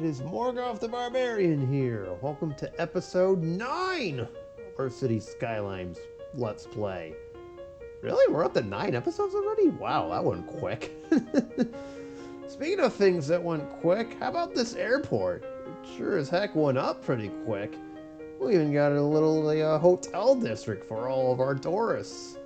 is Morgoth the Barbarian here. Welcome to episode 9 of our City Skylines Let's Play. Really? We're up to 9 episodes already? Wow, that went quick. Speaking of things that went quick, how about this airport? It sure as heck went up pretty quick. We even got a little hotel district for all of our tourists.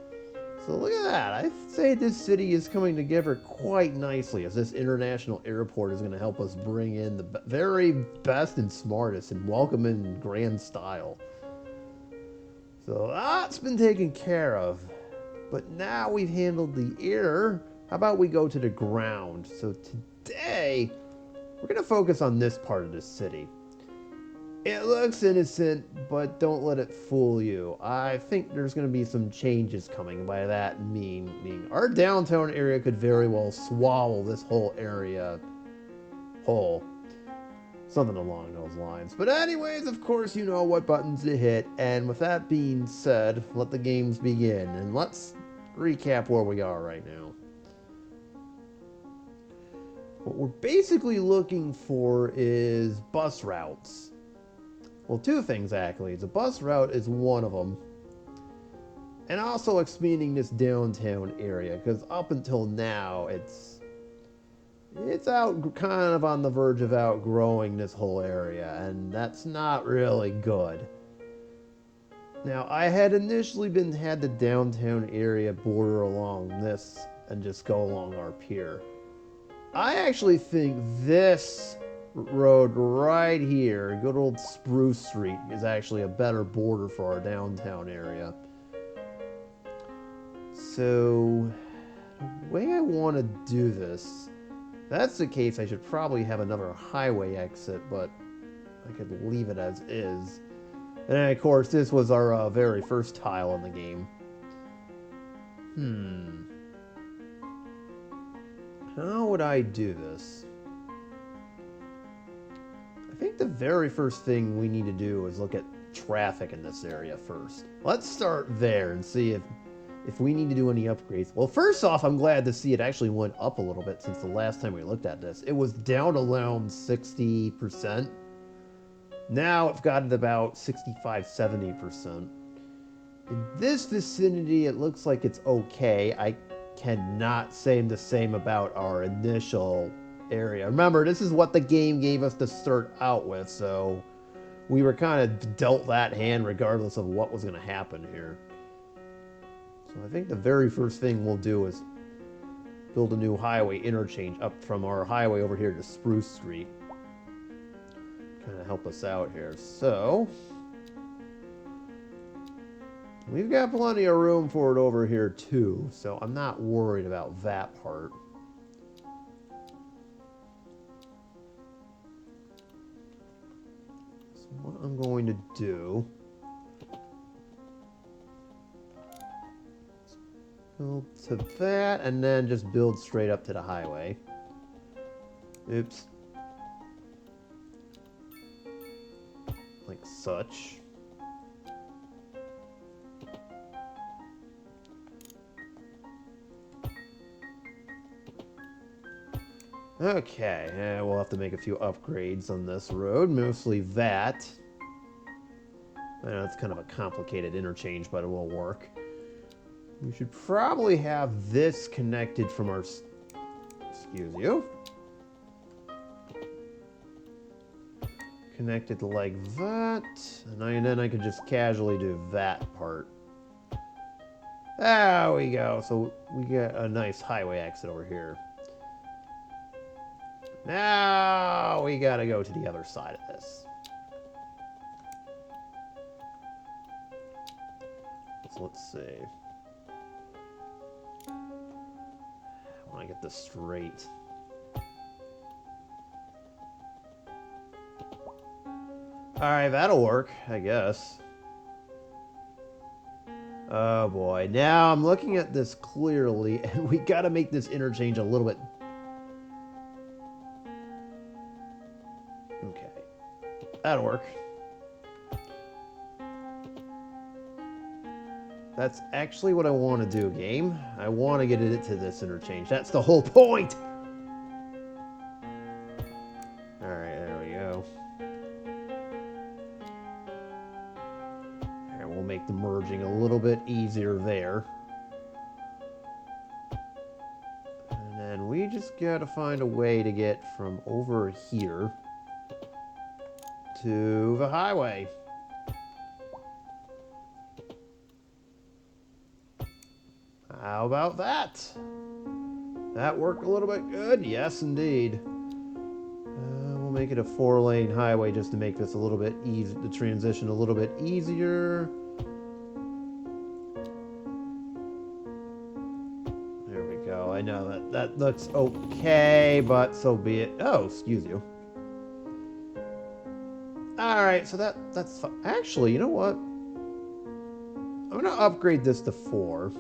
So look at that. I'd say this city is coming together quite nicely, as this international airport is going to help us bring in the very best and smartest and welcome in grand style. So that's been taken care of. But now we've handled the air, how about we go to the ground? So today, we're going to focus on this part of the city. It looks innocent, but don't let it fool you. I think there's going to be some changes coming. By that meaning our downtown area could very well swallow this whole area whole. Something along those lines. But anyways, of course, you know what buttons to hit. And with that being said, let the games begin. And let's recap where we are right now. What we're basically looking for is bus routes. Well, two things actually. The bus route is one of them. And also expanding this downtown area, because up until now, it's out kind of on the verge of outgrowing this whole area, and that's not really good. Now, I had initially had the downtown area border along this and just go along our pier. I actually think this road right here, good old Spruce Street, is actually a better border for our downtown area. So, the way I want to do this, if that's the case, I should probably have another highway exit, but I could leave it as is. And then, of course, this was our very first tile in the game. How would I do this? I think the very first thing we need to do is look at traffic in this area first. Let's start there and see if we need to do any upgrades. Well, first off, I'm glad to see it actually went up a little bit since the last time we looked at this. It was down around 60%. Now it's gotten about 65, 70%. In this vicinity, it looks like it's okay. I cannot say the same about our initial area. Remember, this is what the game gave us to start out with, so we were kind of dealt that hand regardless of what was going to happen here. So I think the very first thing we'll do is build a new highway interchange up from our highway over here to Spruce Street. Kind of help us out here. So we've got plenty of room for it over here too, so I'm not worried about that part. What I'm going to do is build to that and then just build straight up to the highway. Oops. Like such. Okay, we'll have to make a few upgrades on this road, mostly that. I know it's kind of a complicated interchange, but it will work. We should probably have this connected from our... Excuse you. Connected like that, and then I could just casually do that part. There we go, so we get a nice highway exit over here. Now we gotta go to the other side of this. So let's see. I want to get this straight. Alright, that'll work, I guess. Oh boy, now I'm looking at this clearly, and we gotta make this interchange a little bit... Okay, that'll work. That's actually what I want to do, game. I want to get it to this interchange. That's the whole point! Alright, there we go. make the merging a little bit easier there. And then we just gotta find a way to get from over here to the highway. How about that? That worked a little bit good? Yes, indeed. We'll make it a 4-lane highway just to make this a little bit easy, the transition a little bit easier. There we go. I know that looks okay, but so be it. Oh, excuse you. All right, so that's fine. Actually, you know what? I'm gonna upgrade this to 4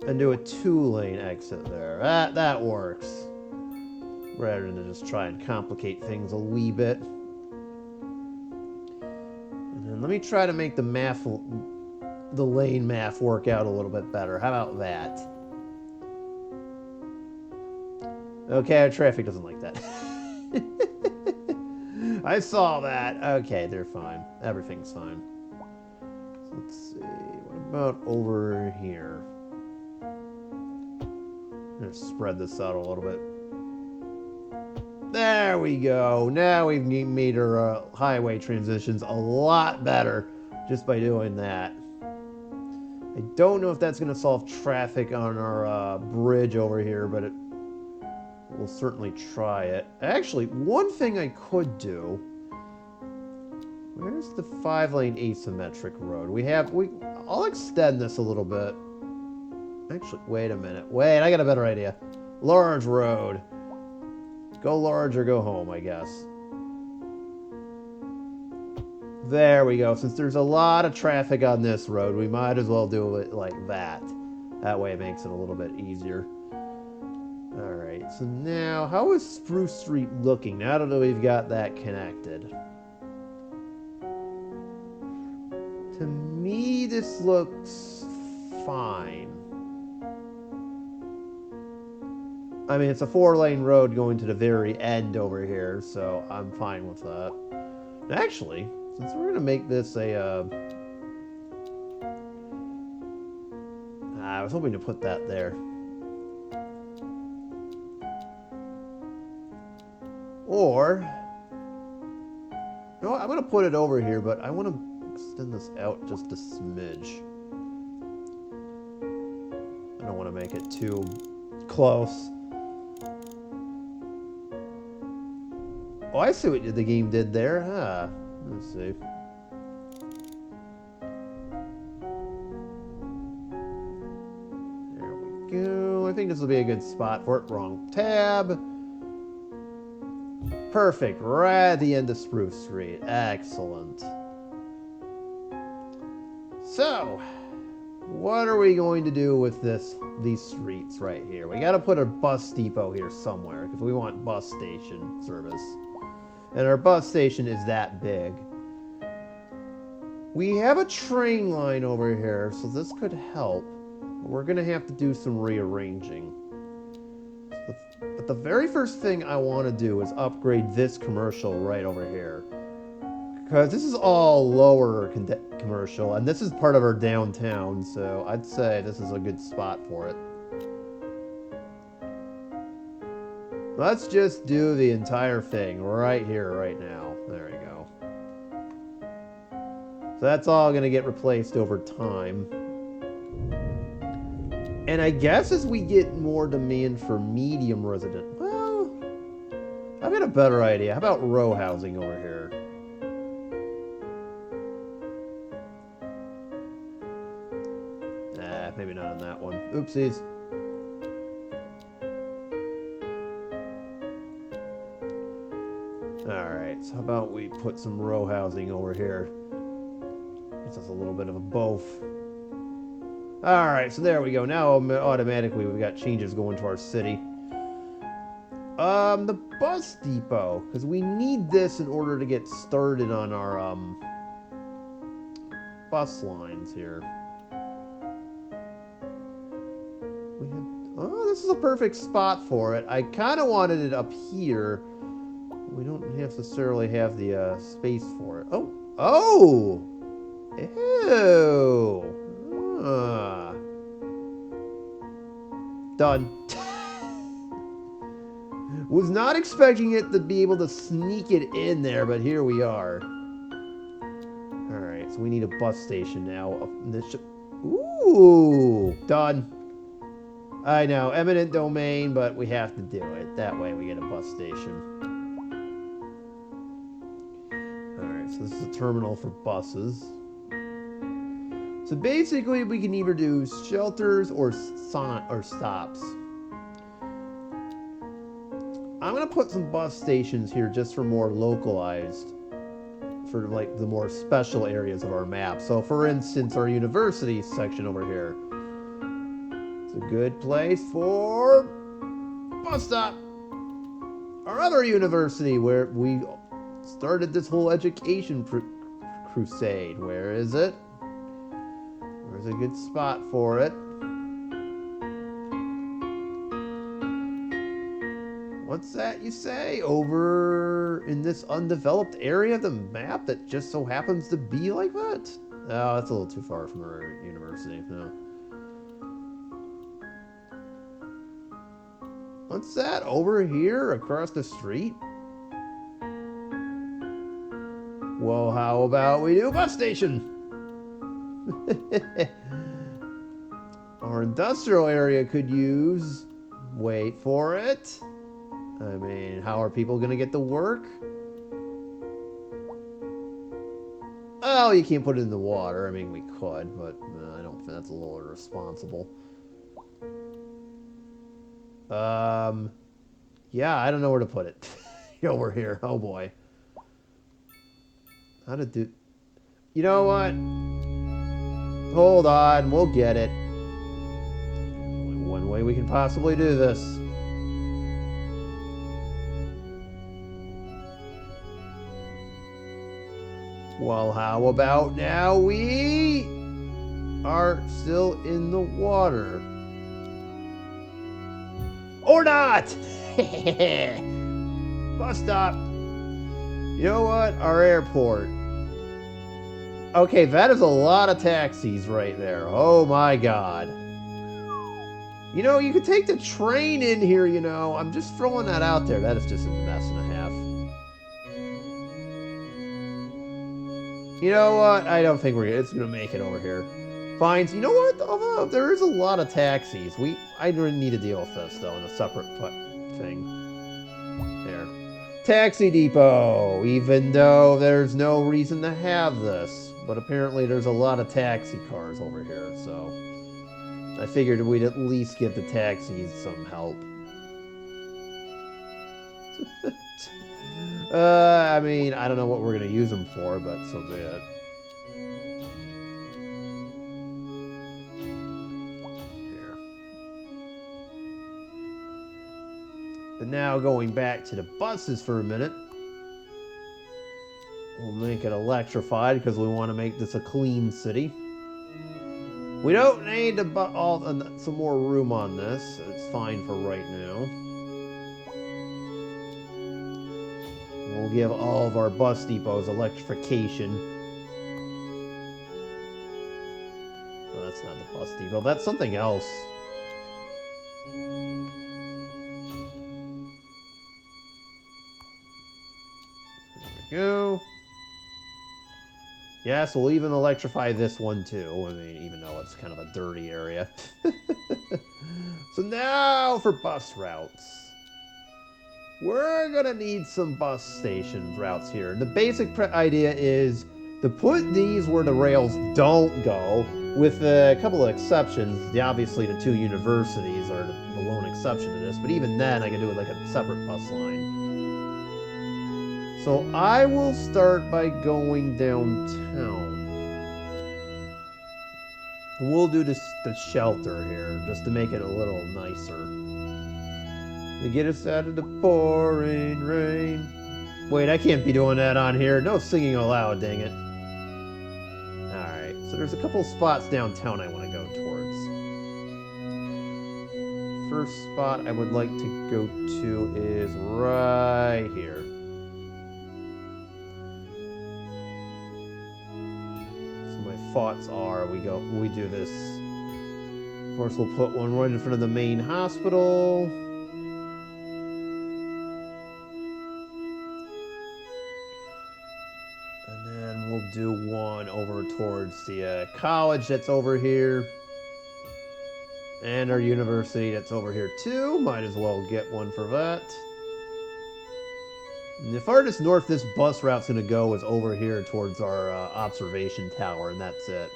and do a 2-lane exit there. That works. Rather than just try and complicate things a wee bit. And then let me try to make the lane math work out a little bit better. How about that? Okay, our traffic doesn't like that. I saw that. Okay, they're fine. Everything's fine. So let's see. What about over here? I'm going to spread this out a little bit. There we go. Now we've made our highway transitions a lot better just by doing that. I don't know if that's going to solve traffic on our bridge over here, but we'll certainly try it. Actually, one thing I could do... Where's the 5-lane asymmetric road? I'll extend this a little bit. Actually, wait a minute. Wait, I got a better idea. Large road. Go large or go home, I guess. There we go. Since there's a lot of traffic on this road, we might as well do it like that. That way it makes it a little bit easier. Alright, so now, how is Spruce Street looking now that we've got that connected? To me, this looks fine. I mean, it's a 4-lane road going to the very end over here, so I'm fine with that. Actually, since we're going to make this a... I was hoping to put that there. Or... You know what, I'm going to put it over here, but I want to extend this out just a smidge. I don't want to make it too close. Oh, I see what the game did there, huh? Let's see. There we go. I think this will be a good spot for it. Wrong tab. Perfect. Right at the end of Spruce Street. Excellent. So, what are we going to do with these streets right here? We got to put a bus depot here somewhere if we want bus station service. And our bus station is that big. We have a train line over here, so this could help. But we're going to have to do some rearranging. But the very first thing I want to do is upgrade this commercial right over here. Because this is all lower commercial, and this is part of our downtown, so I'd say this is a good spot for it. Let's just do the entire thing right here, right now. There we go. So that's all going to get replaced over time. And I guess as we get more demand for medium resident... Well, I've got a better idea. How about row housing over here? Maybe not on that one. Oopsies. Alright, so how about we put some row housing over here? Gives us a little bit of a both. Alright, so there we go. Now automatically we've got changes going to our city. The bus depot, because we need this in order to get started on our bus lines here. Oh, this is a perfect spot for it. I kind of wanted it up here. We don't necessarily have the space for it. Oh! Ew. Ah. Done. Was not expecting it to be able to sneak it in there, but here we are. Alright, so we need a bus station now. Ooh, done. I know, eminent domain, but we have to do it. That way we get a bus station. Alright, so this is a terminal for buses. So basically we can either do shelters or stops. I'm going to put some bus stations here just for more localized, for like the more special areas of our map. So for instance, our university section over here. It's a good place for bus stop. Our other university where we started this whole education crusade. Where is it? Where's a good spot for it? What's that you say? Over in this undeveloped area of the map that just so happens to be like that? Oh, that's a little too far from our university. No. What's that? Over here across the street? Well, how about we do a bus station? Our industrial area could use... Wait for it. I mean, how are people going to get to work? Oh, you can't put it in the water. I mean, we could, but I don't think that's a little irresponsible. Yeah, I don't know where to put it. Over here. Oh, boy. How to do... You know what? Hold on. We'll get it. Only one way we can possibly do this. Well, how about now we are still in the water? Or not! Bus stop. You know what? Our airport. Okay, that is a lot of taxis right there. Oh my god. You know, you could take the train in here, you know. I'm just throwing that out there. That is just a mess and a half. You know what? I don't think it's going to make it over here. Fines. You know what? Although there is a lot of taxis. I don't need to deal with this, though, in a separate thing. There. Taxi depot. Even though there's no reason to have this. But apparently there's a lot of taxi cars over here, so... I figured we'd at least give the taxis some help. I mean, I don't know what we're going to use them for, but so be it. Here. But now going back to the buses for a minute. We'll make it electrified because we want to make this a clean city. We don't need some more room on this. It's fine for right now. We'll give all of our bus depots electrification. Oh, that's not the bus depot. That's something else. There we go. Yes, we'll even electrify this one too. I mean, even though it's kind of a dirty area. So now for bus routes. We're gonna need some bus station routes here. The basic idea is to put these where the rails don't go, with a couple of exceptions. Obviously, the two universities are the lone exception to this, but even then, I can do it like a separate bus line. So I will start by going downtown. We'll do the shelter here, just to make it a little nicer. To get us out of the pouring rain. Wait, I can't be doing that on here. No singing aloud, dang it. Alright, so there's a couple spots downtown I want to go towards. First spot I would like to go to is right here. So my thoughts are. We do this. Of course, we'll put one right in front of the main hospital. And then we'll do one over towards the college that's over here. And our university that's over here too. Might as well get one for that. And the farthest north this bus route's going to go is over here towards our observation tower, and that's it.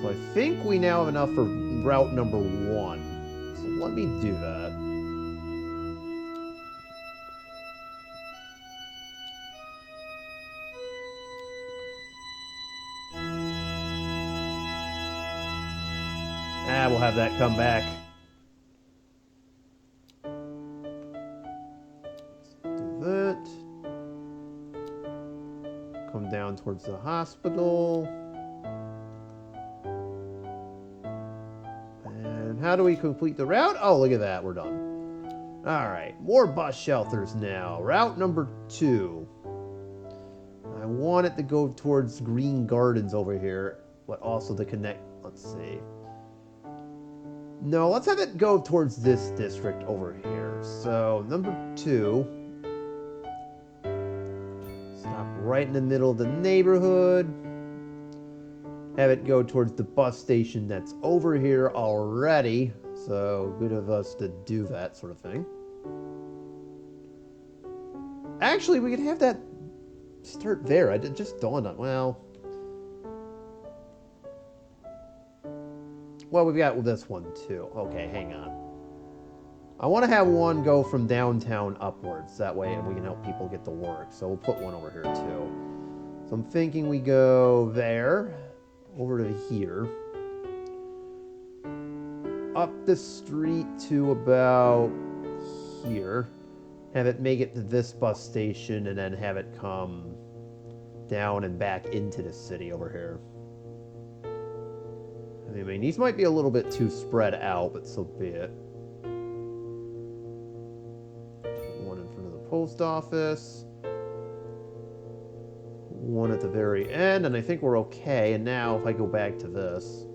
So I think we now have enough for route number 1. So let me do that. We'll have that come back. Let's do that. Come down towards the hospital. And how do we complete the route? Oh, look at that. We're done. All right. More bus shelters now. Route number 2. I want it to go towards Green Gardens over here, but also to connect. Let's see. No, let's have it go towards this district over here. So, number 2. Stop right in the middle of the neighborhood. Have it go towards the bus station that's over here already. So, good of us to do that sort of thing. Actually, we could have that start there. It just dawned on, well, we've got this one too. Okay, hang on. I want to have one go from downtown upwards. That way we can help people get to work. So we'll put one over here too. So I'm thinking we go there, over to here, up the street to about here. Have it make it to this bus station and then have it come down and back into the city over here. I mean, these might be a little bit too spread out, but so be it. One in front of the post office. One at the very end, and I think we're okay. And now, if I go back to this.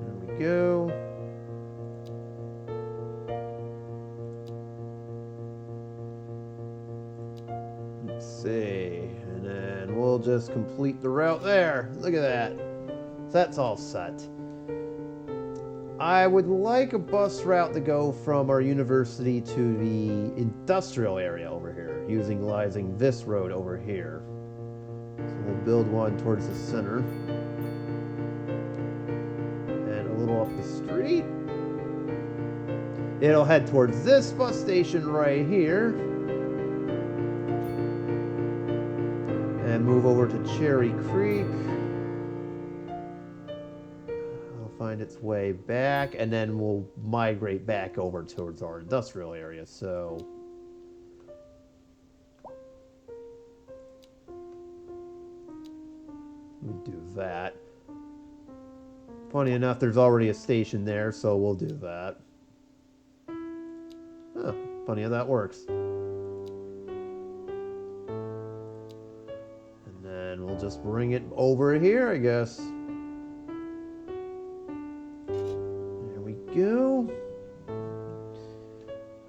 There we go. See, and then we'll just complete the route there. Look at that. So that's all set. I would like a bus route to go from our university to the industrial area over here, utilizing this road over here. So we'll build one towards the center. And a little up the street. It'll head towards this bus station right here. And move over to Cherry Creek. I'll find its way back, and then we'll migrate back over towards our industrial area. So we do that. Funny enough, there's already a station there, so we'll do that. Huh, funny how that works. And we'll just bring it over here, I guess. There we go.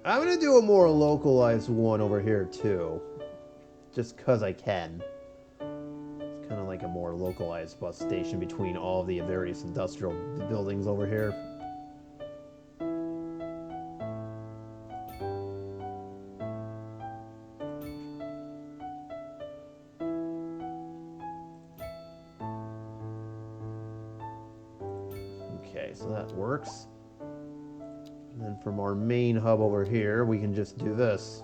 I'm going to do a more localized one over here, too. Just because I can. It's kind of like a more localized bus station between all the various industrial buildings over here. Okay, so that works. And then from our main hub over here, we can just do this.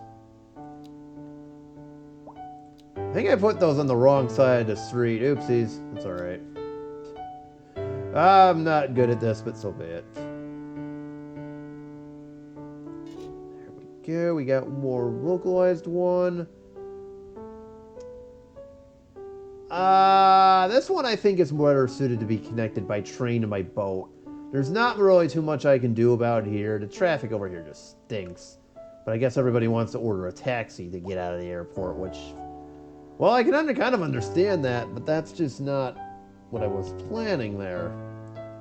I think I put those on the wrong side of the street. Oopsies. It's alright. I'm not good at this, but so be it. There we go. We got more localized one. This one I think is better suited to be connected by train and by boat. There's not really too much I can do about here. The traffic over here just stinks. But I guess everybody wants to order a taxi to get out of the airport, which... Well, I can kind of understand that, but that's just not what I was planning there,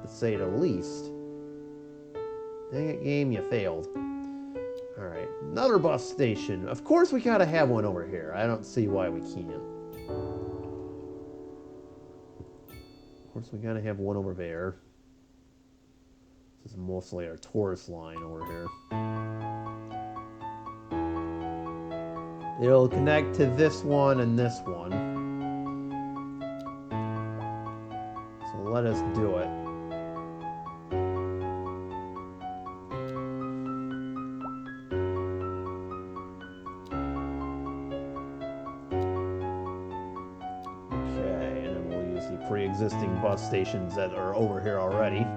to say the least. Dang it, game, you failed. Alright, another bus station. Of course we gotta have one over here. I don't see why we can't. Of course we gotta have one over there. This is mostly our tourist line over here. It'll connect to this one and this one. So let us do it. Okay, and then we'll use the pre-existing bus stations that are over here already.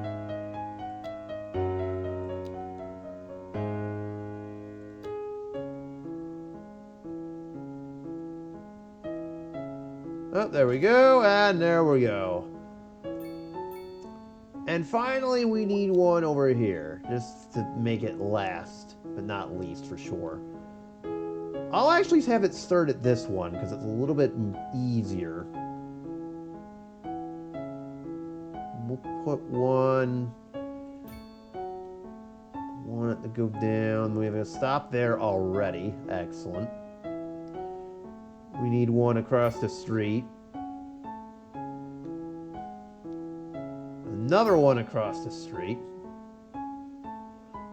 Oh, there we go, and there we go. And finally, we need one over here, just to make it last, but not least for sure. I'll actually have it start at this one, because it's a little bit easier. We'll put one at the go down. We have a stop there already. Excellent. We need one across the street. Another one across the street.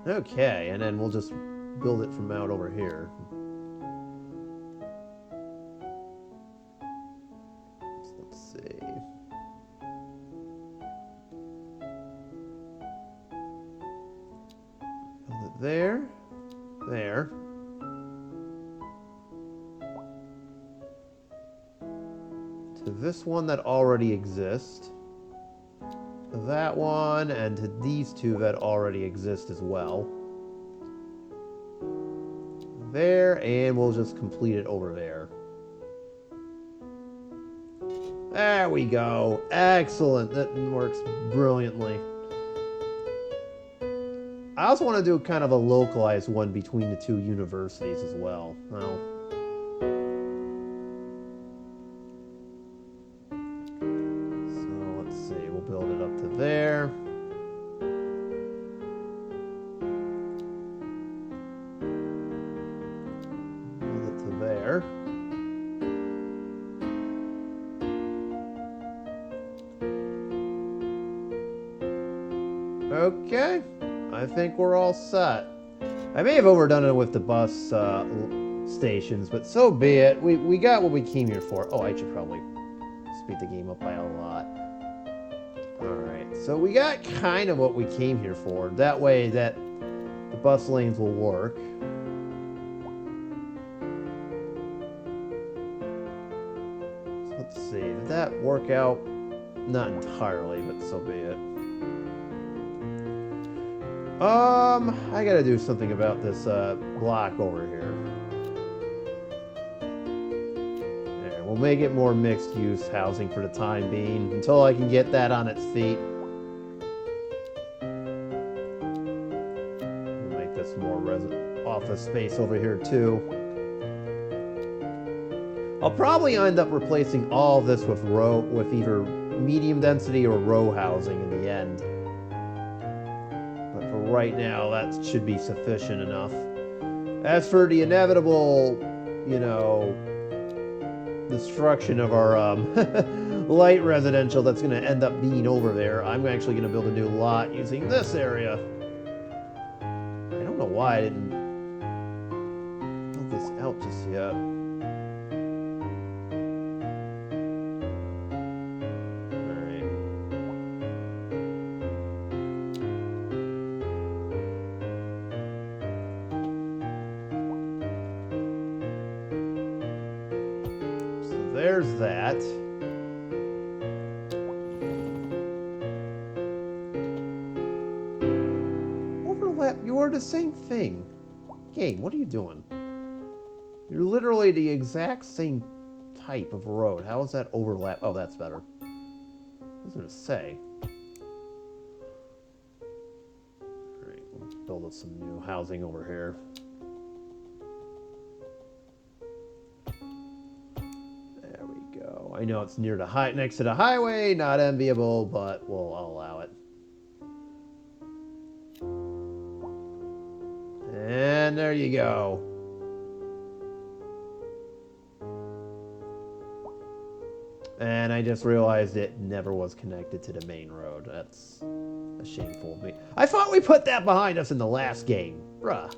Okay, and then we'll just build it from out over here. So let's see. Build it there. There. To this one that already exists, to that one, and to these two that already exist as well. There, and we'll just complete it over there. There we go. Excellent. That works brilliantly. I also want to do kind of a localized one between the two universities as well. Well, build it up to there. Build it to there. Okay, I think we're all set. I may have overdone it with the bus stations, but so be it. We got what we came here for. Oh, I should probably speed the game up by a lot. Alright, so we got kind of what we came here for. That way that the bus lanes will work. So let's see, did that work out? Not entirely, but so be it. I gotta do something about this block over here. We'll make it more mixed-use housing for the time being, until I can get that on its feet. We'll make this more office space over here, too. I'll probably end up replacing all this with either medium density or row housing in the end. But for right now, that should be sufficient enough. As for the inevitable, you know, destruction of our light residential that's going to end up being over there, I'm actually going to build a new lot using this area. I don't know why I didn't build this out just yet. Alright. There's that. Overlap, you are the same thing. Game, what are you doing? You're literally the exact same type of road. How is that overlap? Oh, that's better. I was going to say. build us some new housing over here. There we go. I know it's near the next to the highway, not enviable, but I'll allow it. And there you go. And I just realized it never was connected to the main road. That's a shameful of me. I thought we put that behind us in the last game. Bruh.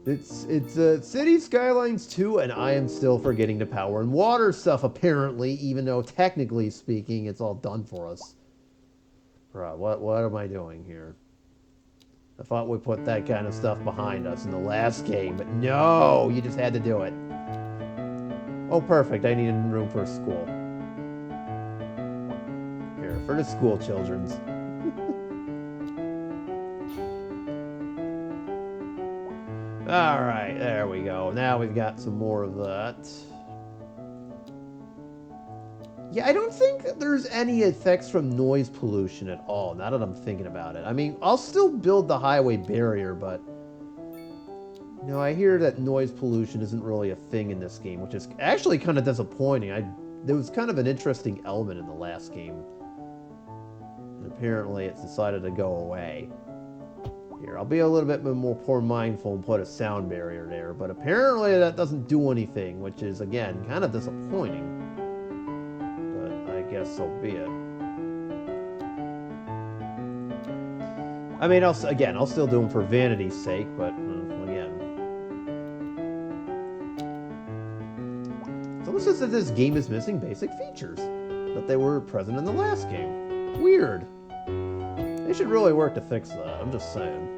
It's City Skylines 2, and I am still forgetting the power and water stuff, apparently, even though technically speaking, it's all done for us. Bruh, what am I doing here? I thought we put that kind of stuff behind us in the last game, but no, you just had to do it. Oh, perfect. I needed room for a school. Here, for the school children's. Alright, there we go. Now we've got some more of that. Yeah, I don't think there's any effects from noise pollution at all, now that I'm thinking about it. I mean, I'll still build the highway barrier, but... You know, I hear that noise pollution isn't really a thing in this game, which is actually kind of disappointing. There was kind of an interesting element in the last game. And apparently it's decided to go away. Here, I'll be a little bit more mindful and put a sound barrier there, but apparently that doesn't do anything, which is, again, kind of disappointing. But I guess so be it. I mean, I'll still do them for vanity's sake, but, again. It's almost as if this game is missing basic features that they were present in the last game. Weird. They should really work to fix that, I'm just saying.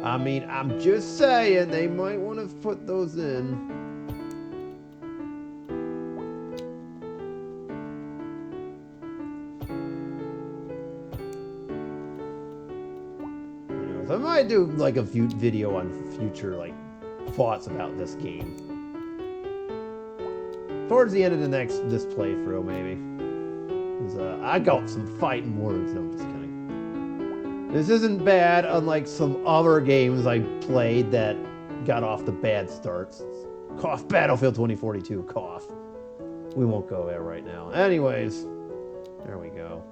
I mean, I'm just saying, they might want to put those in. Anyways, I might do, like, a video on future, like, thoughts about this game. Towards the end of this playthrough, maybe. I got some fighting words. No, I'm just kidding. This isn't bad, unlike some other games I played that got off the bad starts. Cough, Battlefield 2042, cough. We won't go there right now. Anyways, there we go.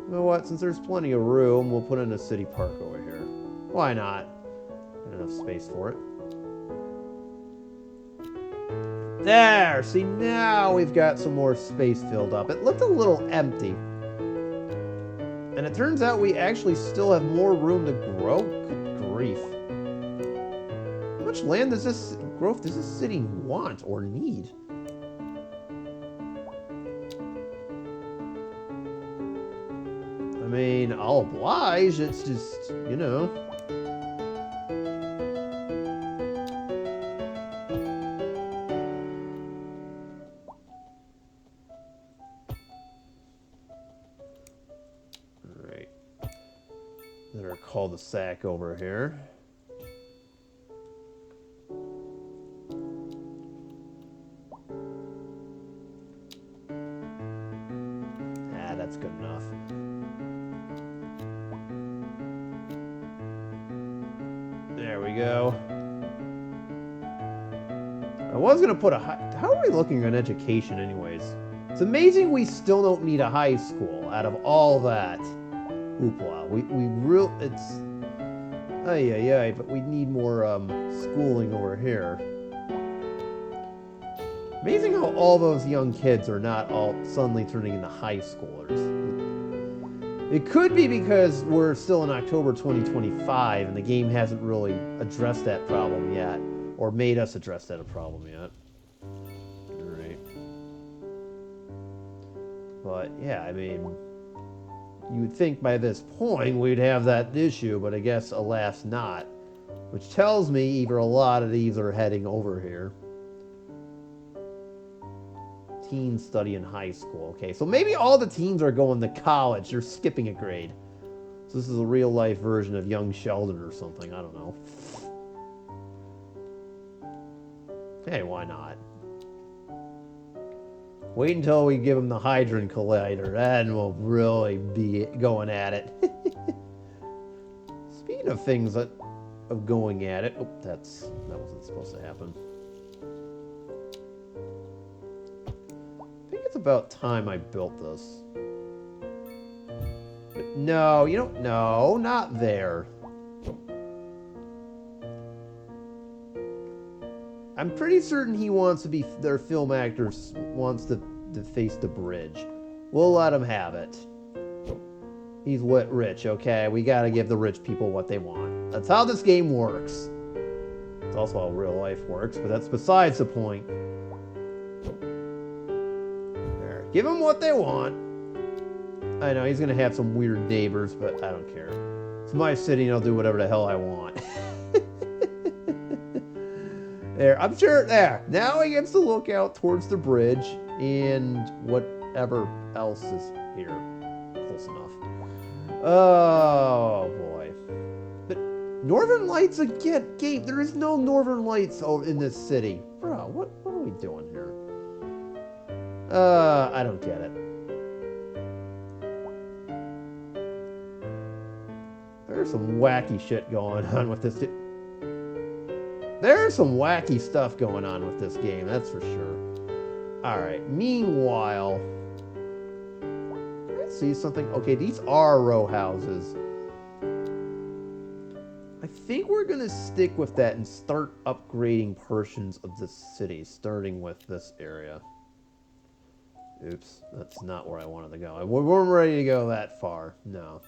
You know what? Since there's plenty of room, we'll put in a city park over here. Why not? Got enough space for it. There! See, now we've got some more space filled up. It looked a little empty. And it turns out we actually still have more room to grow. Good grief. How much land does this city want or need? I mean, I'll oblige. It's just, you know... cul-de-sac over here. That's good enough. There we go. I was gonna put how are we looking on education anyways? It's amazing we still don't need a high school out of all that. Hoopla. It's... Ay, but we need more, schooling over here. Amazing how all those young kids are not all suddenly turning into high schoolers. It could be because we're still in October 2025 and the game hasn't really addressed that problem yet. Or made us address that problem yet. Alright. But, yeah, I mean... You would think by this point we'd have that issue, but I guess, alas, not. Which tells me either a lot of these are heading over here. Teens study in high school. Okay, so maybe all the teens are going to college. They're skipping a grade. So this is a real-life version of Young Sheldon or something. I don't know. Hey, why not? Wait until we give him the Hydron Collider, then we'll really be going at it. Speaking of things of going at it... Oh, that wasn't supposed to happen. I think it's about time I built this. But no, you don't... No, not there. I'm pretty certain he wants to be... Their film actor wants to face the bridge. We'll let him have it. He's rich, okay? We gotta give the rich people what they want. That's how this game works. It's also how real life works, but that's besides the point. There. Give them what they want. I know, he's gonna have some weird neighbors, but I don't care. It's my city and I'll do whatever the hell I want. There, I'm sure, there. Now he gets to look out towards the bridge and whatever else is here. Close enough. Oh, boy. But Northern Lights again, Gabe, there is no Northern Lights in this city. Bro, what are we doing here? I don't get it. There's some wacky shit going on with this. There's some wacky stuff going on with this game, that's for sure. Alright, meanwhile... Can I see something? Okay, these are row houses. I think we're going to stick with that and start upgrading portions of the city, starting with this area. Oops, that's not where I wanted to go. We weren't ready to go that far, no.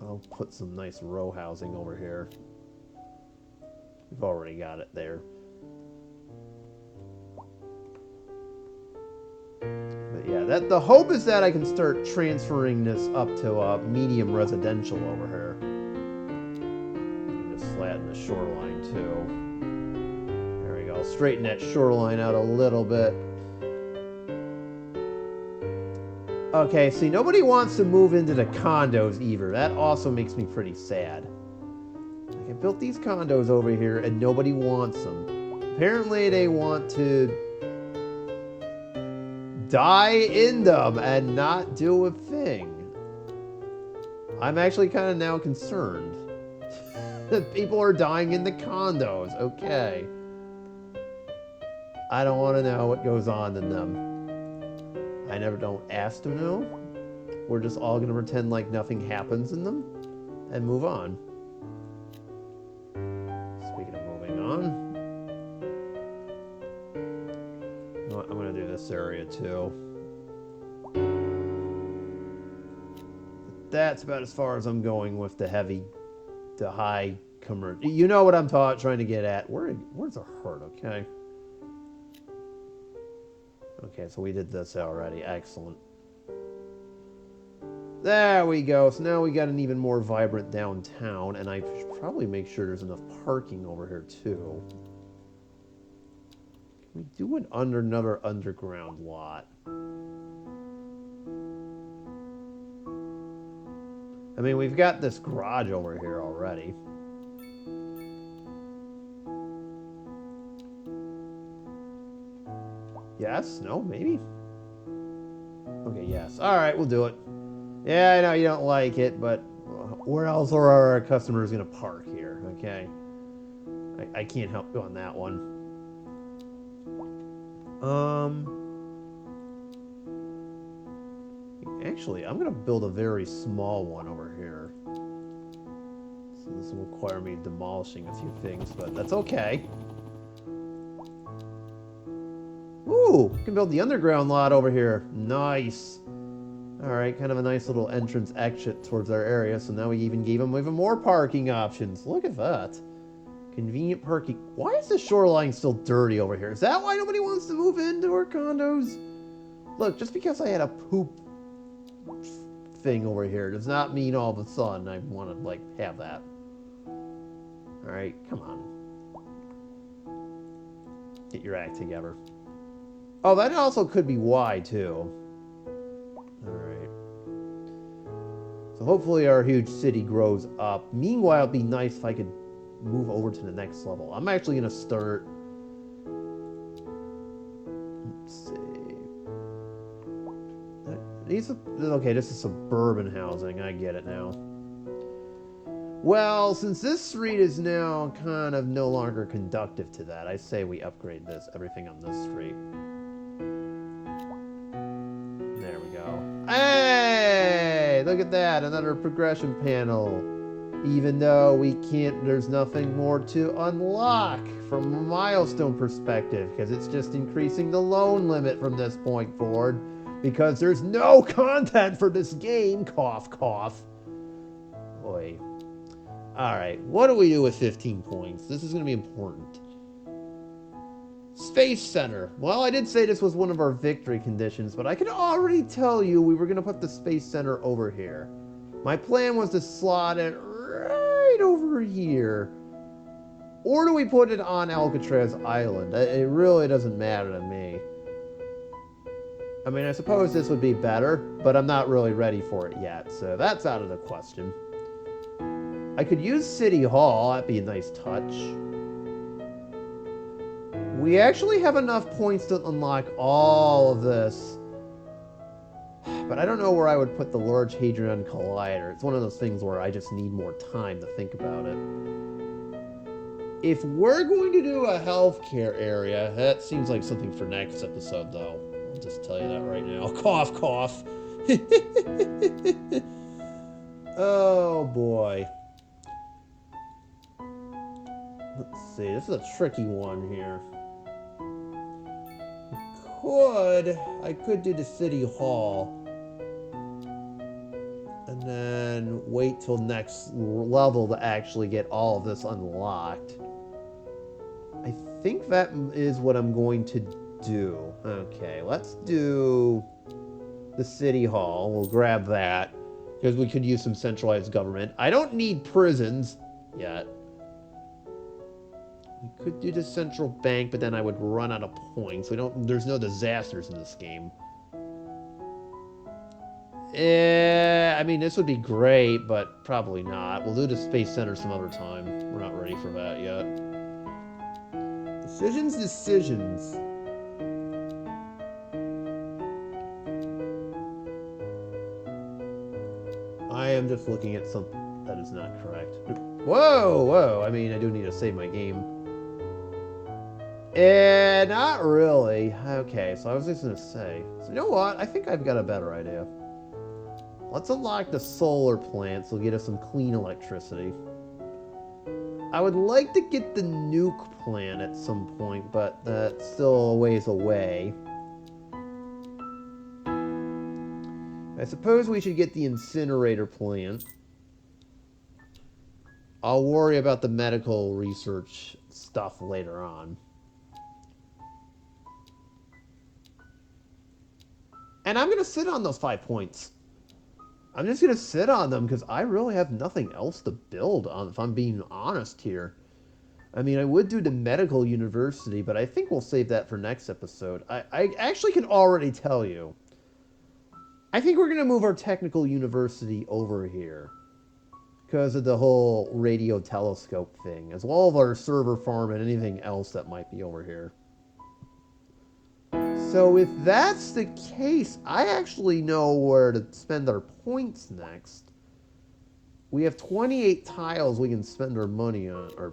I'll put some nice row housing over here. We've already got it there. But yeah, the hope is that I can start transferring this up to medium residential over here. We can just flatten the shoreline too. There we go. Straighten that shoreline out a little bit. Okay, see, nobody wants to move into the condos either. That also makes me pretty sad. Like, I built these condos over here and nobody wants them. Apparently they want to die in them and not do a thing. I'm actually kind of now concerned that people are dying in the condos. Okay. I don't want to know what goes on in them. I never don't ask to know. We're just all going to pretend like nothing happens in them and move on. Speaking of moving on, you know what, I'm going to do this area too. That's about as far as I'm going with the high commercial. You know what I'm trying to get at. Where's a herd, okay? Okay, so we did this already. Excellent. There we go. So now we got an even more vibrant downtown, and I should probably make sure there's enough parking over here, too. Can we do another underground lot? I mean, we've got this garage over here already. Yes? No? Maybe? Okay, yes. Alright, we'll do it. Yeah, I know you don't like it, but where else are our customers going to park here? Okay? I can't help you on that one. Actually, I'm going to build a very small one over here. So this will require me demolishing a few things, but that's okay. Ooh, we can build the underground lot over here. Nice. Alright, kind of a nice little entrance exit towards our area. So now we even gave them even more parking options. Look at that. Convenient parking. Why is the shoreline still dirty over here? Is that why nobody wants to move into our condos? Look, just because I had a poop thing over here does not mean all of a sudden I want to, like, have that. Alright, come on. Get your act together. Oh, that also could be why, too. Alright. So hopefully our huge city grows up. Meanwhile, it'd be nice if I could move over to the next level. I'm actually going to start... Let's see... Okay, this is suburban housing. I get it now. Well, since this street is now kind of no longer conductive to that, I say we upgrade everything on this street. There we go. Hey! Look at that, another progression panel. Even though we can't, there's nothing more to unlock from a milestone perspective, because it's just increasing the loan limit from this point forward, because there's no content for this game, cough, cough. Boy. Alright, what do we do with 15 points? This is going to be important. Space Center. Well, I did say this was one of our victory conditions, but I could already tell you we were going to put the Space Center over here. My plan was to slot it right over here. Or do we put it on Alcatraz Island? It really doesn't matter to me. I mean, I suppose this would be better, but I'm not really ready for it yet, so that's out of the question. I could use City Hall. That'd be a nice touch. We actually have enough points to unlock all of this. But I don't know where I would put the Large Hadron Collider. It's one of those things where I just need more time to think about it. If we're going to do a healthcare area, that seems like something for next episode, though. I'll just tell you that right now. Cough, cough. Oh, boy. Let's see. This is a tricky one here. I could do the City Hall. And then wait till next level to actually get all of this unlocked. I think that is what I'm going to do. Okay, let's do the City Hall. We'll grab that, because we could use some centralized government. I don't need prisons yet. We could do the central bank, but then I would run out of points. There's no disasters in this game. I mean, this would be great, but probably not. We'll do the Space Center some other time. We're not ready for that yet. Decisions. I am just looking at something that is not correct. Whoa! I mean, I do need to save my game. Not really. Okay, so I was just going to say. So you know what? I think I've got a better idea. Let's unlock the solar plants. It'll get us some clean electricity. I would like to get the nuke plant at some point, but that's still a ways away. I suppose we should get the incinerator plant. I'll worry about the medical research stuff later on. And I'm going to sit on those 5 points. I'm just going to sit on them because I really have nothing else to build on, if I'm being honest here. I mean, I would do the medical university, but I think we'll save that for next episode. I actually can already tell you. I think we're going to move our technical university over here because of the whole radio telescope thing, as well as our server farm and anything else that might be over here. So if that's the case, I actually know where to spend our points next. We have 28 tiles we can spend our money on.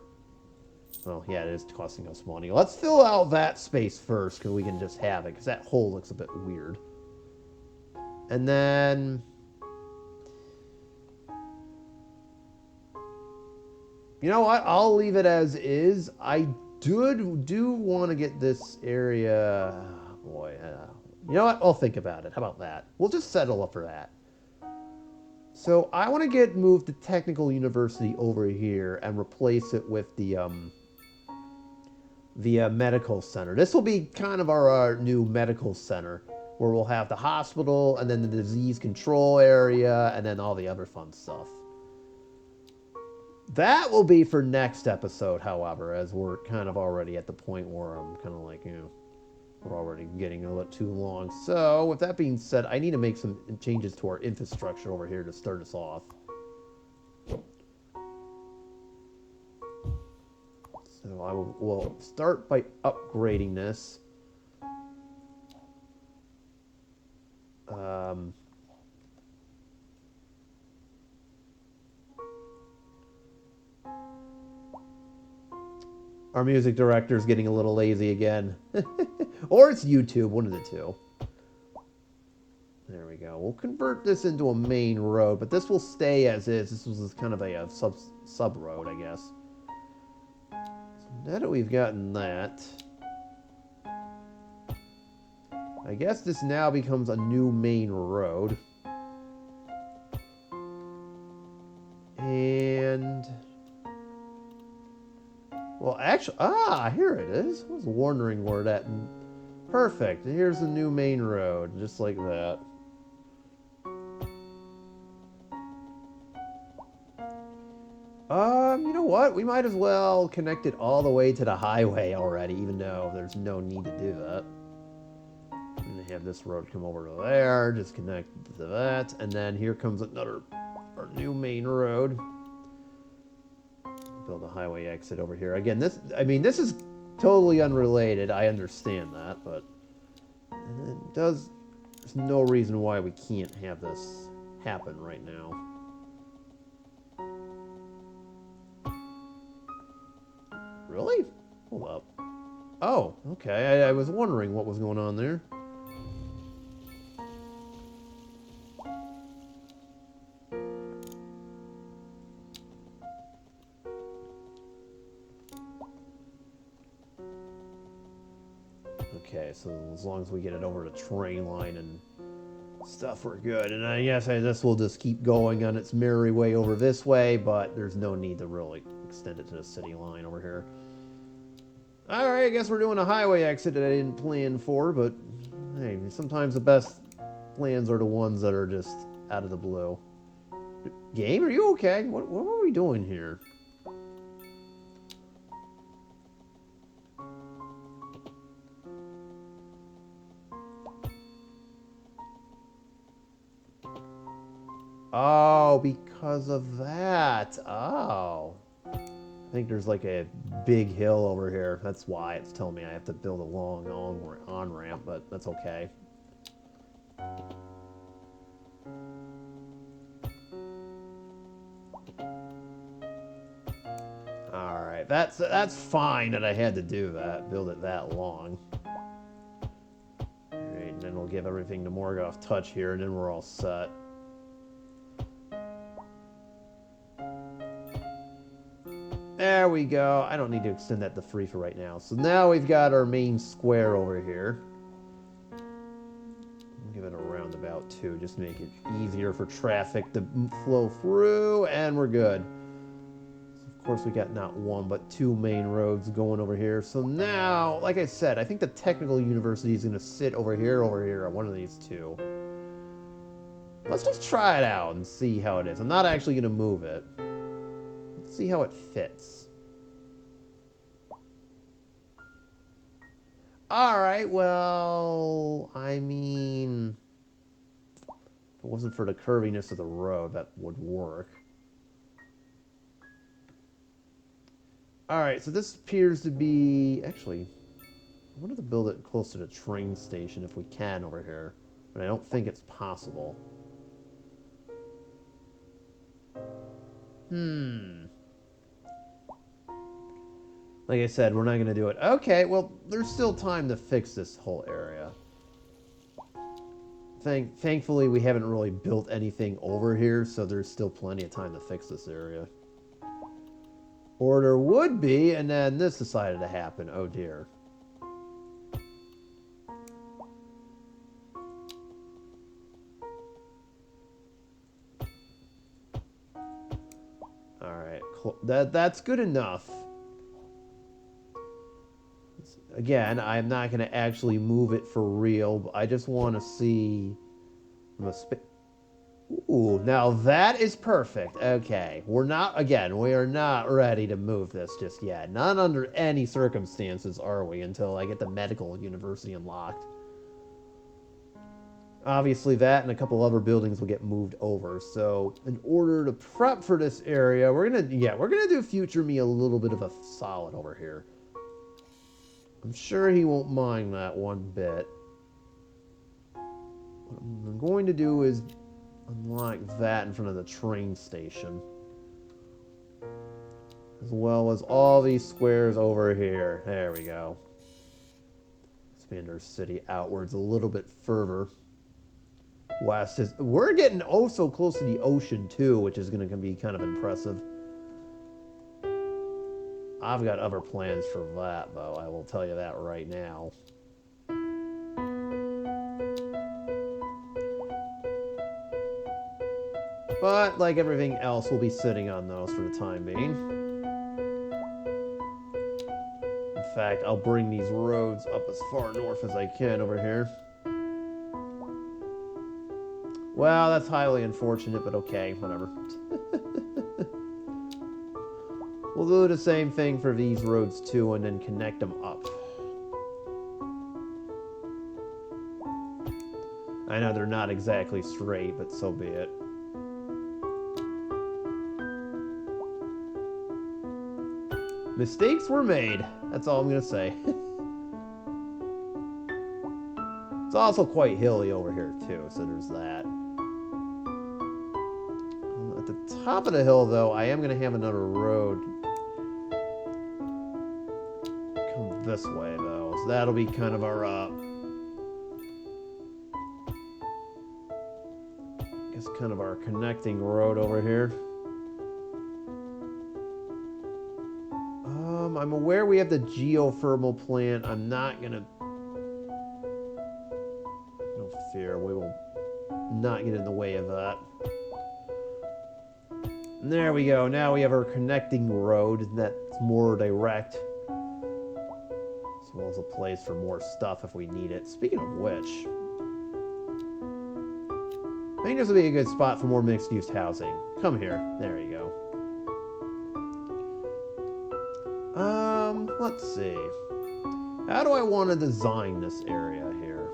Well, yeah, it is costing us money. Let's fill out that space first, because we can just have it, because that hole looks a bit weird. And then... you know what? I'll leave it as is. I do want to get this area... boy, you know what? I'll think about it. How about that? We'll just settle up for that. So I want to move the technical university over here and replace it with the medical center. This will be kind of our new medical center, where we'll have the hospital and then the disease control area and then all the other fun stuff. That will be for next episode, however, as we're kind of already at the point where I'm kind of like, we're already getting a little too long. So, with that being said, I need to make some changes to our infrastructure over here to start us off. So we'll start by upgrading this. Our music director's getting a little lazy again. Or it's YouTube, one of the two. There we go. We'll convert this into a main road, but this will stay as is. This was kind of a sub road, I guess. So now that we've gotten that, I guess this now becomes a new main road. And... well, actually... ah, here it is. I was wondering where that... perfect. Here's the new main road, just like that. You know what? We might as well connect it all the way to the highway already, even though there's no need to do that. I'm going to have this road come over to there, just connect to that, and then here comes our new main road. Build a highway exit over here. Again, this is totally unrelated. I understand that, but there's no reason why we can't have this happen right now. Really? Hold up. Oh, okay. I was wondering what was going on there. Okay, so as long as we get it over the train line and stuff, we're good. And I guess this will just keep going on its merry way over this way, but there's no need to really extend it to the city line over here. Alright, I guess we're doing a highway exit that I didn't plan for, but hey, sometimes the best plans are the ones that are just out of the blue. Game, are you okay? What are we doing here? Oh, because of that. Oh. I think there's like a big hill over here. That's why it's telling me I have to build a long on-ramp, but that's okay. Alright, that's fine that I had to do that, build it that long. Alright, and then we'll give everything to Morgoth Touch here, and then we're all set. There we go. I don't need to extend that to free for right now. So now we've got our main square over here. I'll give it a roundabout too, just to make it easier for traffic to flow through, and we're good. So of course we got not one, but two main roads going over here. So now, like I said, I think the technical university is going to sit over here, on one of these two. Let's just try it out and see how it is. I'm not actually going to move it. See how it fits. Alright, well, I mean, if it wasn't for the curviness of the road, that would work. Alright, so this appears to be, actually, I wanted to build it close to the train station if we can over here, but I don't think it's possible. Like I said, we're not going to do it. Okay, well, there's still time to fix this whole area. Thankfully, we haven't really built anything over here, so there's still plenty of time to fix this area. Or there would be, and then this decided to happen. Oh, dear. Alright, that's good enough. Again, I'm not going to actually move it for real. I just want to see... Ooh, now that is perfect. Okay, we are not ready to move this just yet. Not under any circumstances are we until I get the medical university unlocked. Obviously that and a couple other buildings will get moved over. So in order to prep for this area, we're gonna do future me a little bit of a solid over here. I'm sure he won't mind that one bit. What I'm going to do is unlock that in front of the train station. As well as all these squares over here. There we go. Expand our city outwards a little bit further. West is... We're getting oh so close to the ocean, too, which is going to be kind of impressive. I've got other plans for that, though. I will tell you that right now. But, like everything else, we'll be sitting on those for the time being. In fact, I'll bring these roads up as far north as I can over here. Well, that's highly unfortunate, but okay, whatever. We'll do the same thing for these roads, too, and then connect them up. I know they're not exactly straight, but so be it. Mistakes were made. That's all I'm going to say. It's also quite hilly over here, too, so there's that. At the top of the hill, though, I am going to have another road come this way, though. So that'll be kind of our, I guess kind of our connecting road over here. I'm aware we have the geothermal plant. I'm not going to... No fear, we will not get in the way of that. And there we go. Now we have our connecting road that's more direct. As well as a place for more stuff if we need it. Speaking of which... I think this would be a good spot for more mixed-use housing. Come here. There you go. Let's see. How do I want to design this area here?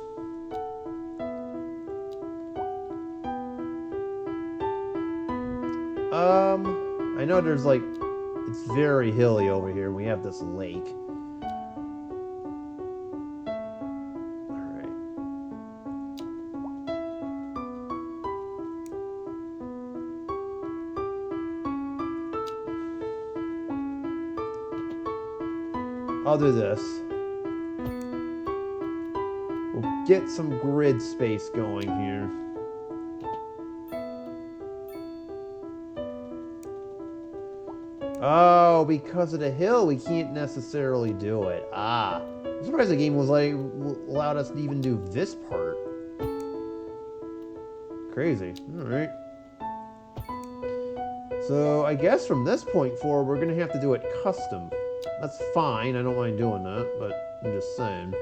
I know there's like, it's very hilly over here. We have this lake. I'll do this. We'll get some grid space going here. Oh, because of the hill, we can't necessarily do it. Ah. I'm surprised the game was like, allowed us to even do this part. Crazy. Alright. So, I guess from this point forward, we're going to have to do it custom. That's fine, I don't mind doing that, but I'm just saying.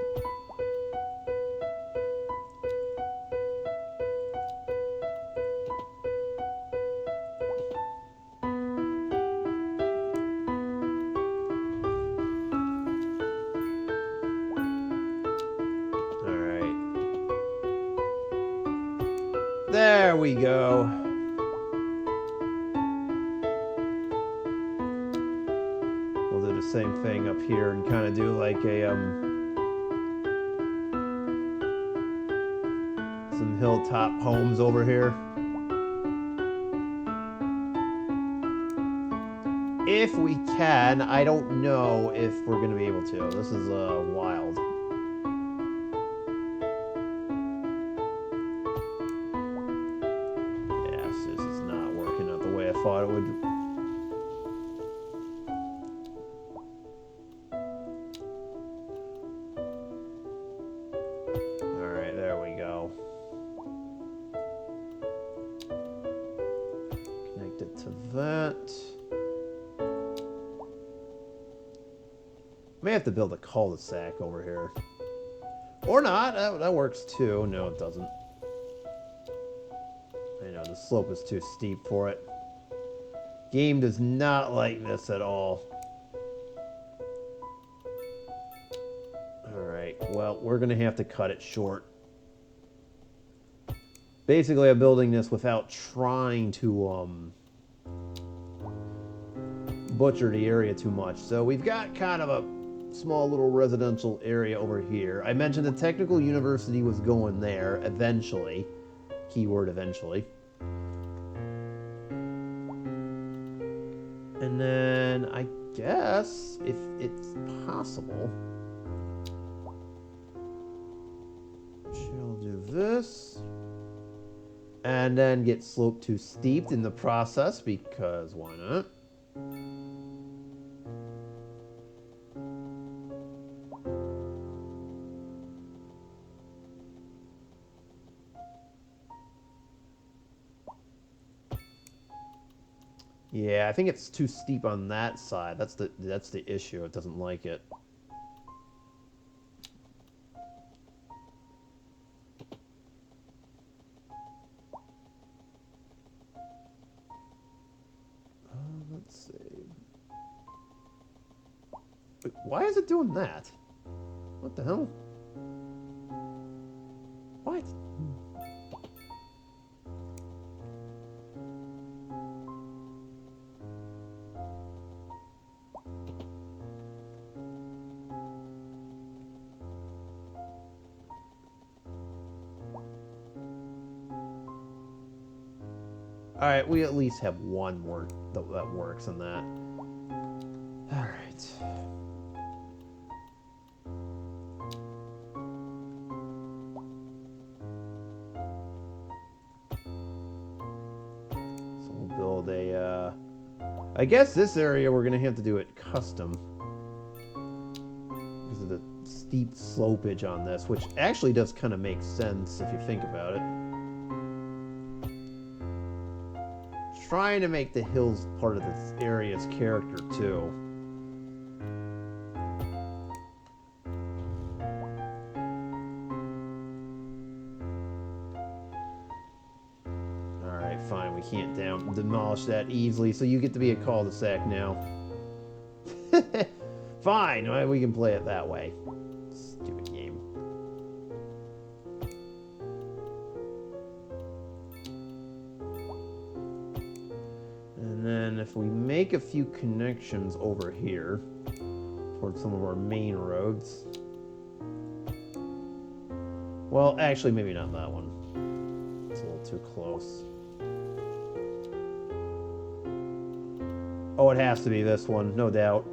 Alright. There we go. Same thing up here and kind of do like a some hilltop homes over here. If we can, I don't know if we're gonna be able to. This is wild. Yes, this is not working out the way I thought it would. May have to build a cul-de-sac over here. Or not. That works too. No, it doesn't. I know, the slope is too steep for it. Game does not like this at all. Alright, well, we're going to have to cut it short. Basically, I'm building this without trying to butcher the area too much. So we've got kind of a small little residential area over here. I mentioned the technical university was going there eventually. Keyword eventually. And then I guess if it's possible, she'll do this. And then get slope to steeped in the process because why not? Yeah, I think it's too steep on that side. That's the issue. It doesn't like it. Let's see. Wait, why is it doing that? What the hell? What? Alright, we at least have one more that works on that. Alright. So we'll build a, I guess this area we're going to have to do it custom. Because of the steep slopage on this, which actually does kind of make sense if you think about it. Trying to make the hills part of this area's character too. Alright, fine. We can't demolish that easily, so you get to be a cul-de-sac now. Fine, we can play it that way. Stupid game. And then if we make a few connections over here towards some of our main roads. Well, actually, maybe not that one. It's a little too close. Oh, it has to be this one, no doubt.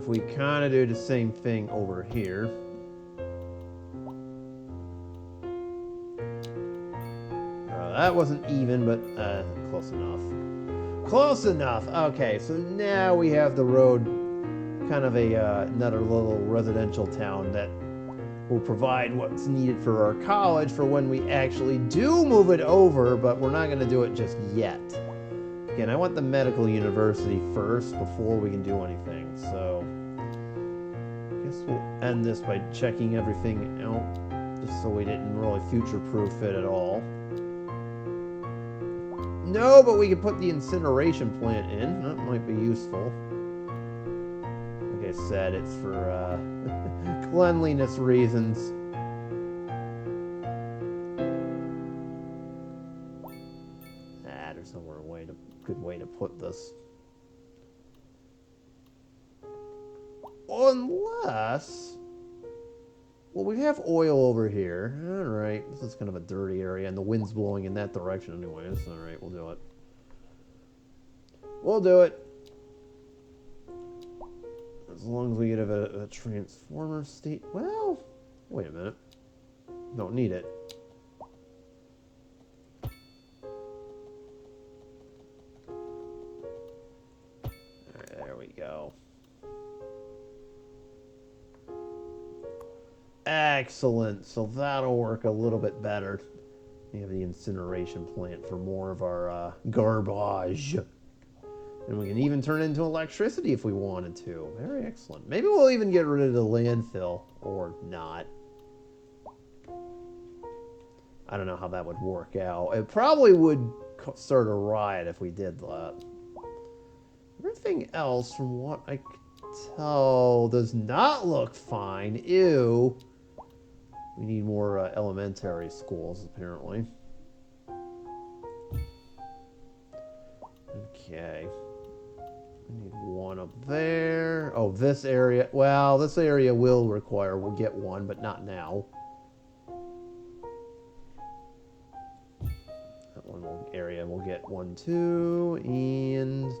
We kind of do the same thing over here. That wasn't even, but close enough. Close enough. Okay, so now we have the road, kind of another little residential town that will provide what's needed for our college for when we actually do move it over, but we're not going to do it just yet. Again, I want the medical university first before we can do anything, so I guess we'll end this by checking everything out, just so we didn't really future-proof it at all. No, but we could put the incineration plant in. That might be useful. Like I said, it's for cleanliness reasons. There's nowhere good way to put this. Unless... Well, we have oil over here. Alright, this is kind of a dirty area, and the wind's blowing in that direction anyways. Alright, we'll do it. We'll do it. As long as we get a transformer state... Well, wait a minute. Don't need it. Alright, there we go. Excellent. So that'll work a little bit better. We have the incineration plant for more of our garbage. And we can even turn it into electricity if we wanted to. Very excellent. Maybe we'll even get rid of the landfill. Or not. I don't know how that would work out. It probably would start a riot if we did that. everything else, from what I could tell, does not look fine. Ew. We need more elementary schools, apparently. Okay. We need one up there. Oh, this area. Well, this area will require, we'll get one, but not now. That one area we'll get one too, and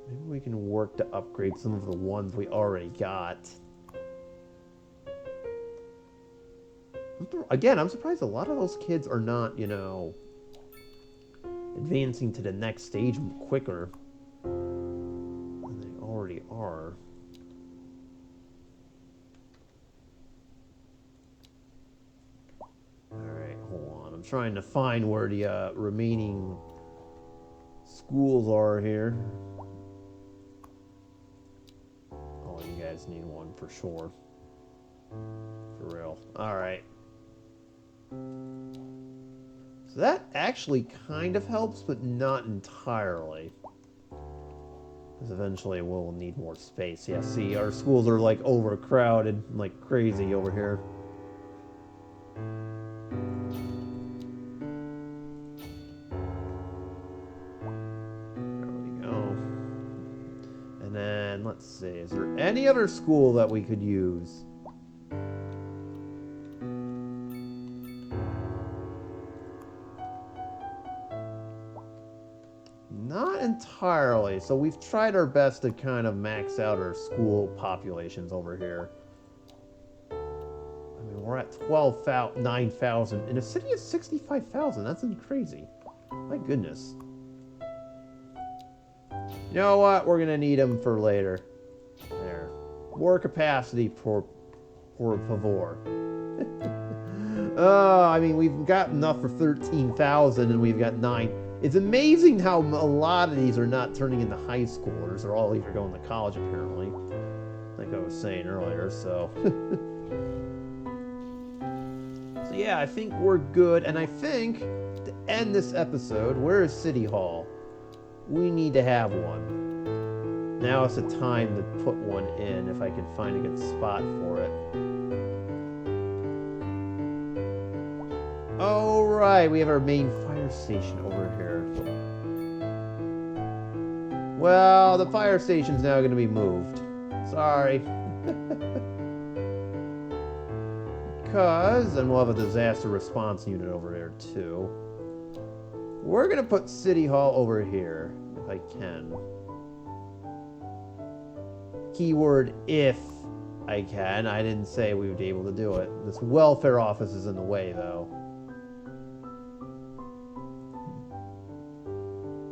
maybe we can work to upgrade some of the ones we already got. Again, I'm surprised a lot of those kids are not, you know, advancing to the next stage quicker than they already are. Alright, hold on. I'm trying to find where the remaining schools are here. Oh, you guys need one for sure. For real. Alright. So that actually kind of helps, but not entirely. Because eventually we'll need more space. Yeah, see, our schools are like overcrowded like crazy over here. There we go. And then, let's see, is there any other school that we could use? Not entirely. So we've tried our best to kind of max out our school populations over here. I mean, we're at 9,000. In a city of 65,000. That's crazy. My goodness. You know what? We're going to need them for later. There. More capacity por favor. I mean, we've got enough for 13,000 and we've got 9. It's amazing how a lot of these are not turning into high schoolers. They're all either going to college, apparently. Like I was saying earlier, so. So yeah, I think we're good. And I think, to end this episode, where is City Hall? We need to have one. Now is the time to put one in, if I can find a good spot for it. All right, we have our main fire station over here. Well, the fire station's now going to be moved. Sorry. Because, and we'll have a disaster response unit over there too. We're going to put City Hall over here, if I can. Keyword if I can. I didn't say we would be able to do it. This welfare office is in the way, though.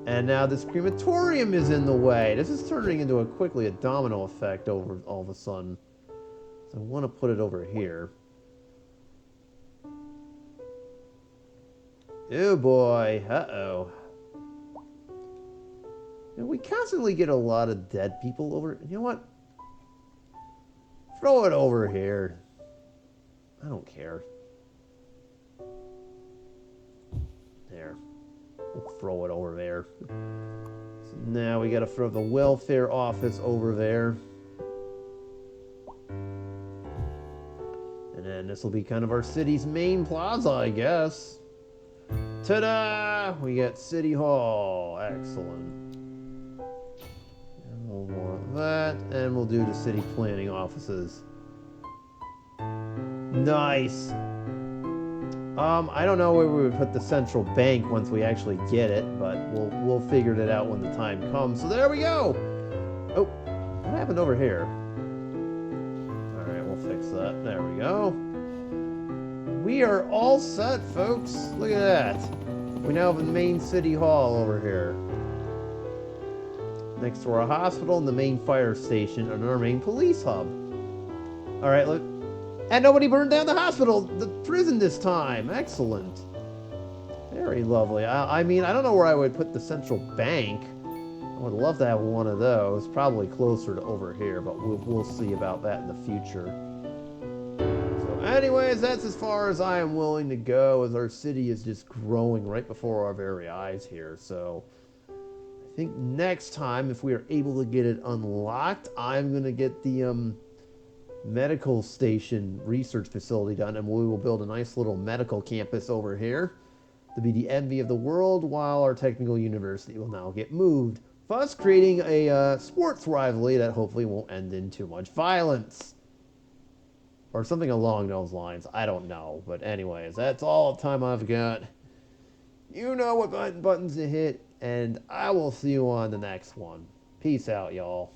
And now this crematorium is in the way. This is turning into quickly a domino effect over all of a sudden. So I want to put it over here. Oh boy. Uh-oh. You know, we constantly get a lot of dead people over... You know what? Throw it over here. I don't care. There. We'll throw it over there. So now we gotta throw the welfare office over there. And then this will be kind of our city's main plaza, I guess. Ta-da! We got City Hall. Excellent. And we'll want that. And we'll do the city planning offices. Nice! I don't know where we would put the central bank once we actually get it, but we'll figure it out when the time comes. So there we go! Oh, what happened over here? Alright, we'll fix that. There we go. We are all set, folks. Look at that. We now have a main city hall over here. Next to our hospital and the main fire station and our main police hub. Alright, look. And nobody burned down the hospital, the prison this time. Excellent. Very lovely. I mean, I don't know where I would put the central bank. I would love to have one of those. Probably closer to over here, but we'll see about that in the future. So anyways, that's as far as I am willing to go, as our city is just growing right before our very eyes here. So think next time, if we are able to get it unlocked, I'm going to get the medical station research facility done, and we will build a nice little medical campus over here to be the envy of the world, while our technical university will now get moved, thus creating a sports rivalry that hopefully won't end in too much violence. Or something along those lines. I don't know. But anyways, that's all the time I've got. You know what buttons to hit, and I will see you on the next one. Peace out, y'all.